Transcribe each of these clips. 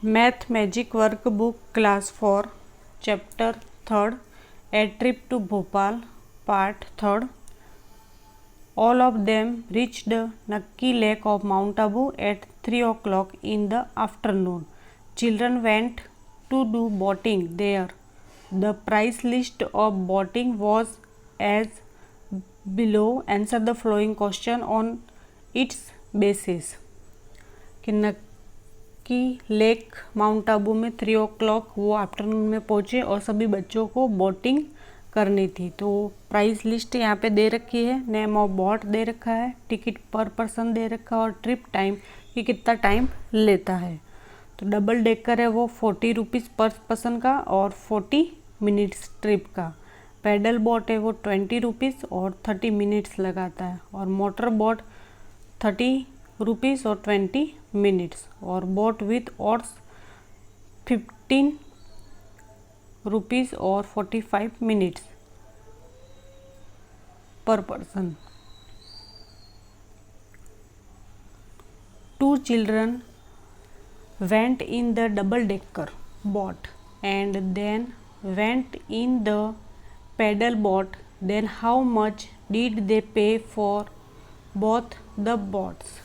Math magic workbook class 4 chapter 3 a trip to Bhopal part 3 All of them reached Nakki Lake of Mount Abu at 3 o'clock in the afternoon. Children went to do boating there. The price list of boating was as below. Answer the following question on its basis. कि नक्की lake mount Abu में 3 o'clock वो afternoon में पहुँचे और सभी बच्चों को बोटिंग करनी थी। तो प्राइस लिस्ट यहाँ पे दे रखी है, नेम ऑफ बोट दे रखा है, टिकट पर पर्सन दे रखा है और ट्रिप टाइम कि कितना टाइम लेता है। तो डबल डेकर है वो 40 रुपीज़ पर पर्सन का और 40 मिनट्स ट्रिप का। पैडल बोट है वो 20 रुपीज़ और 30 मिनट्स लगाता है और मोटर बोट 30 रुपीज़ और 20 मिनट्स और बोट विथ ऑर्स 15 रुपीज़ और 45 मिनट्स पर person. 2 children went in the double decker boat and then went in the paddle boat. Then how much did they pay for both the boats?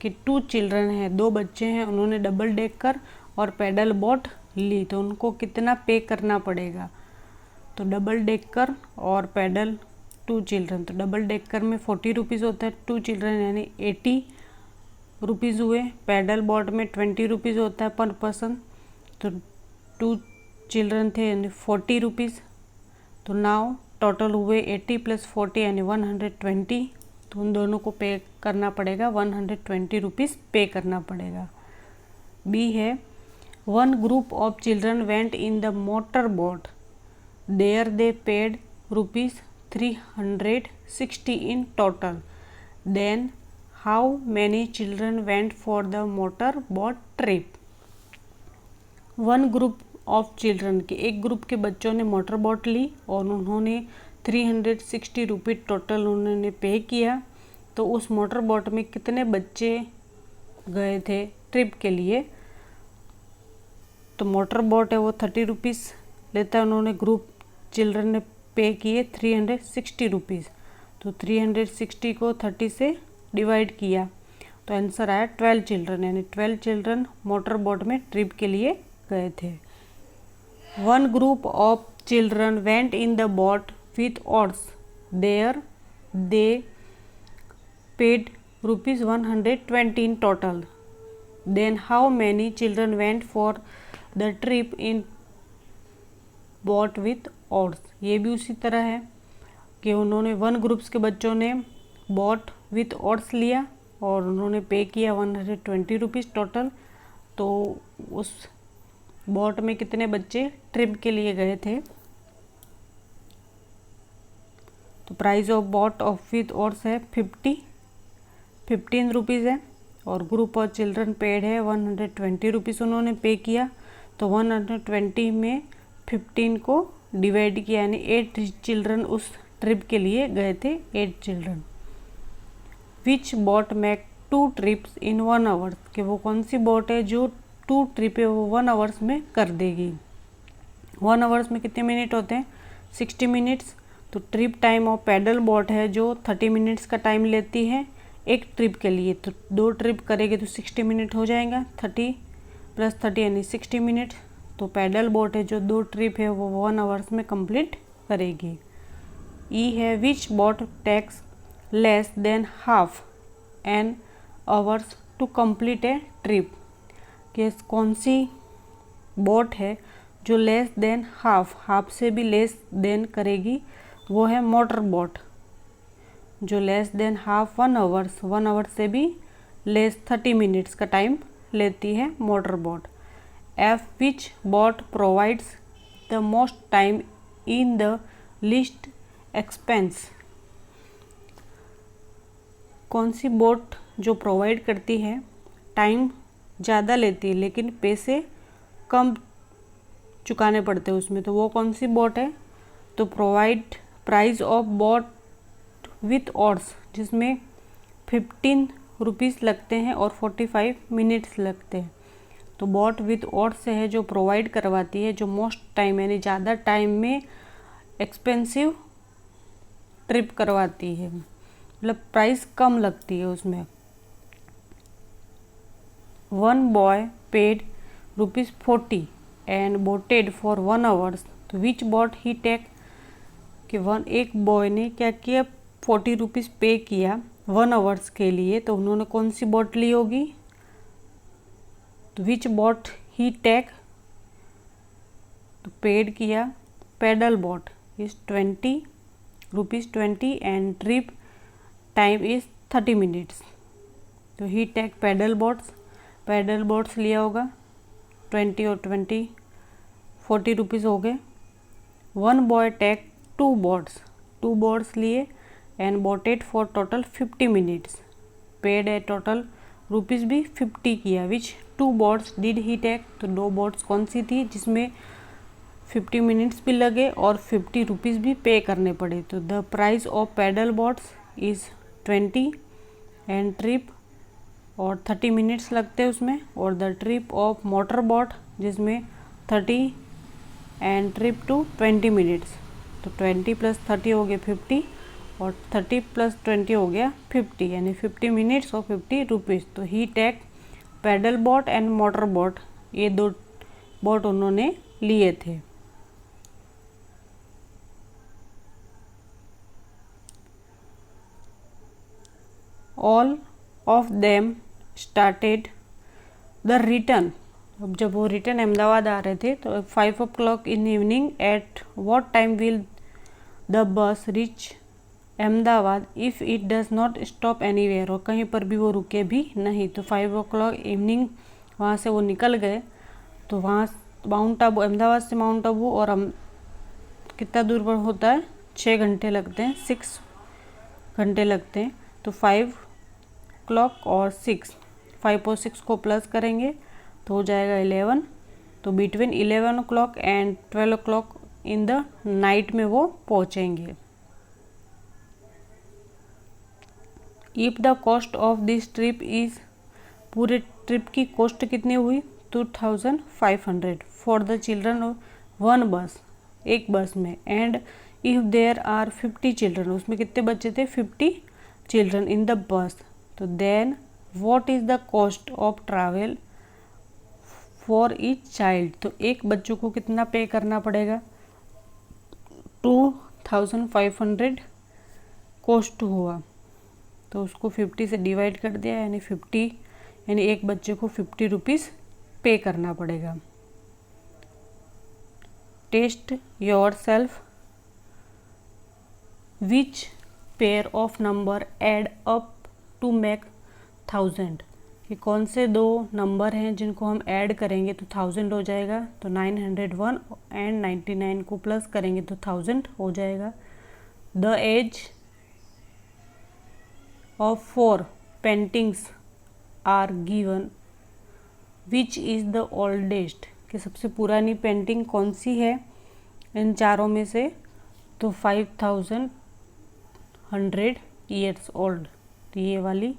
कि 2 children हैं, 2 बच्चे हैं, उन्होंने double decker और paddle boat ली तो उनको कितना पे करना पड़ेगा। तो डबल डेकर और पैडल 2 चिल्ड्रन, तो डबल डेकर में 40 रुपीज़ होता है, 2 चिल्ड्रन यानी 80 रुपीज़ हुए। पैडल बोट में 20 रुपीज़ होता है पर पर्सन, तो 2 चिल्ड्रन थे यानी 40 रुपीज़। तो नाउ टोटल हुए 80 + 40 यानी 120। तो उन दोनों को पे करना पड़ेगा 120 रुपीज़ पे करना पड़ेगा। बी है 1 group of children went in the motor boat. There they paid rupees 360 in total. Then how many children went for the motor boat trip? 1 group of children के एक ग्रुप के बच्चों ने मोटर बोट ली और उन्होंने 360 रुपये total उन्होंने पे किया। तो उस मोटर बोट में कितने बच्चे गए थे ट्रिप के लिए? तो मोटर बोट है वो 30 रुपीज़ लेता है, उन्होंने ग्रुप चिल्ड्रन ने पे किए 360 रुपीज़। तो 360 को 30 से डिवाइड किया तो आंसर आया 12 चिल्ड्रन, यानी 12 चिल्ड्रन मोटर बोट में ट्रिप के लिए गए थे। 1 group of children went in the boat with oars. There they paid rupees 120 in total. Then how many children went for the trip in boat with oars? ये भी उसी तरह है कि उन्होंने 1 ग्रुप्स के बच्चों ने बोट विथ ओर्स लिया और उन्होंने पे किया 120 रुपीज़ टोटल। तो उस बोट में कितने बच्चे ट्रिप के लिए गए थे? तो price of boat of with ores है 15 रुपीज़ है और ग्रुप ऑफ चिल्ड्रन पेड है 120 रुपीज़ उन्होंने पे किया। तो 120 में 15 को डिवाइड किया यानी 8 चिल्ड्रन उस ट्रिप के लिए गए थे, 8 children. Which boat make 2 trips in 1 hour? कि वो कौन सी बोट है जो 2 ट्रिप है वो 1 आवर्स में कर देगी। 1 आवर्स में कितने मिनट होते हैं? 60 मिनट्स। तो trip time of paddle boat है जो 30 मिनट्स का टाइम लेती है एक ट्रिप के लिए। तो 2 ट्रिप करेंगे तो 60 मिनट हो जाएगा, 30 + 30 यानी 60 मिनट। तो पैडल बोट है जो 2 ट्रिप है वो 1 आवर्स में कंप्लीट करेगी। ई है which boat takes less than half an hours to complete a trip? कि कौन सी बोट है जो लेस देन हाफ से भी लेस देन करेगी? वो है मोटर बोट जो लेस देन हाफ 1 आवर से भी लेस 30 मिनट्स का टाइम लेती है motor boat. F which boat provides the most time in the list expense? कौन सी बोट जो प्रोवाइड करती है टाइम ज़्यादा लेती है लेकिन पैसे कम चुकाने पड़ते हैं उसमें? तो वो कौन सी बोट है? तो provide price of boat with ores जिसमें 15 रुपीज़ लगते हैं और 45 मिनट्स लगते हैं। तो बॉट विथ ऑड से है जो प्रोवाइड करवाती है, जो मोस्ट टाइम यानी ज़्यादा टाइम में एक्सपेंसिव ट्रिप करवाती है, मतलब प्राइस कम लगती है उसमें। One boy paid ₹40 and boated for 1 hours, तो विच बॉट ही टेक, कि एक बॉय ने क्या किया, ₹40 पे किया 1 आवर्स के लिए, तो उन्होंने कौन सी बॉट ली होगी, तो विच बॉट ही टेक, तो पेड किया paddle boat is ₹20 and trip time is 30 minutes, तो ही टेक पैडल बोट्स लिया होगा 20 और 20 ₹40 हो गए। One boy take two boats लिए and boated for total 50 minutes, paid है टोटल रुपीज़ भी 50 किया। Which 2 boats did he take, तो 2 बोट्स कौन सी थी जिसमें 50 मिनट्स भी लगे और ₹50 भी पे करने पड़े, तो the price of paddle boats is 20 and trip, और 30 मिनट्स लगते हैं उसमें, और the trip of motor boat जिसमें 30 एंड ट्रिप टू 20 मिनट्स, तो 20 + 30 हो गए 50 और 30 + 20 हो गया 50, यानी 50 मिनट्स और ₹50। तो ही take paddle boat and motor boat, ये 2 बोट उन्होंने लिए थे। All of them started the return, अब जब वो रिटर्न अहमदाबाद आ रहे थे तो 5 o'clock in evening, at what time will the bus reach Ahmedabad if it does not stop anywhere, और कहीं पर भी वो रुके भी नहीं, तो 5 o'clock इवनिंग वहाँ से वो निकल गए, तो वहाँ माउंट आबू, अहमदाबाद से माउंट आबू और कितना दूर पर होता है, 6 घंटे लगते हैं, 6 घंटे लगते हैं, तो 5 o'clock और 6, 5 और 6 को प्लस करेंगे तो हो जाएगा 11, तो between 11 o'clock and 12 o'clock in the night में वो पहुँचेंगे। If the cost of this trip is, पूरे ट्रिप की कॉस्ट कितनी हुई, 2500 फॉर द चिल्ड्रन, वन बस, एक बस में, and if there are 50 children, उसमें कितने बच्चे थे, 50 चिल्ड्रन इन द बस, तो then what is the cost of travel for each child, तो एक बच्चों को कितना पे करना पड़ेगा, 2500 कॉस्ट हुआ, तो उसको 50 से डिवाइड कर दिया, यानी 50, यानी एक बच्चे को ₹50 पे करना पड़ेगा। Test yourself, which pair of number add up to make 1000, कि कौन से 2 नंबर हैं जिनको हम ऐड करेंगे तो 1000 हो जाएगा, तो 901 एंड 99 को प्लस करेंगे तो 1000 हो जाएगा। The age of 4 paintings are given, which is the oldest, कि सबसे पुरानी पेंटिंग कौन सी है इन चारों में से, तो 5100 ईयर्स ओल्ड, तो ये वाली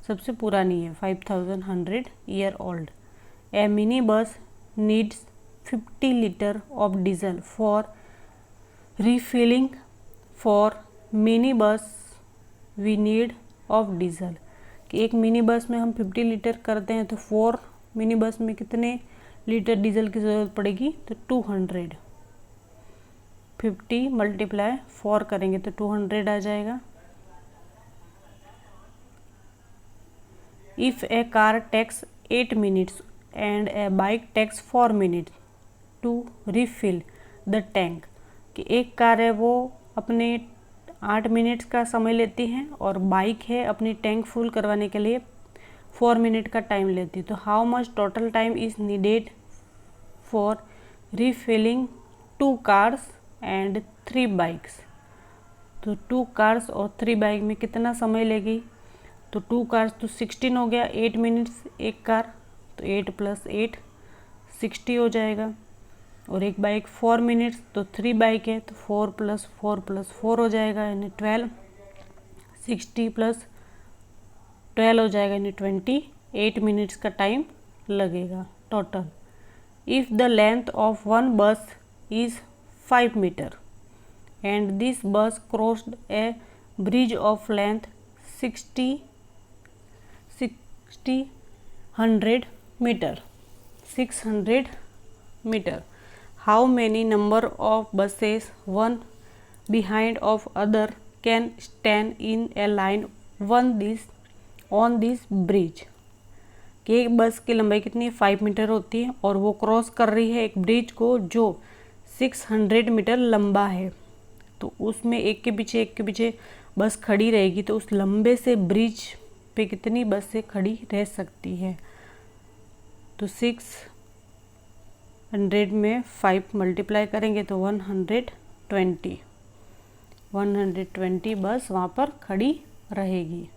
सबसे पुरानी है, 5100 year old. A mini bus needs 50 litre of diesel for refilling, for mini bus we need of diesel, कि एक मिनी बस में हम 50 लीटर करते हैं तो 4 मिनी बस में कितने लीटर डीजल की ज़रूरत पड़ेगी, तो 200, 50 × 4 करेंगे तो 200 आ जाएगा। If a car takes 8 minutes and a bike takes 4 minutes to refill the tank, कि एक कार है वो अपने 8 मिनट्स का समय लेती हैं और बाइक है अपनी टैंक फुल करवाने के लिए 4 मिनट का टाइम लेती है, तो how much total time is needed for refilling 2 cars and 3 bikes, तो 2 cars और 3 बाइक में कितना समय लेगी, तो 2 cars तो 16 हो गया, 8 मिनट्स एक कार, तो 8 + 8 60 हो जाएगा, और एक बाइक 4 मिनट्स, तो 3 बाइक है तो 4 + 4 + 4 हो जाएगा, यानी 12, 60 + 12 हो जाएगा, यानी 28 मिनट्स का टाइम लगेगा। total. If the length of one bus is 5 meter and this bus crossed a bridge of length 600 meter, how many number of buses one behind of other can stand in a line on this bridge? कि एक बस की लंबाई कितनी 5 metre होती है और वो क्रॉस कर रही है एक ब्रिज को जो 600 मीटर लंबा है, तो उसमें एक के पीछे बस खड़ी रहेगी, तो उस लंबे से ब्रिज पे कितनी बसें खड़ी रह सकती है? तो 600 में 5 मल्टीप्लाई करेंगे तो 120 बस वहाँ पर खड़ी रहेगी।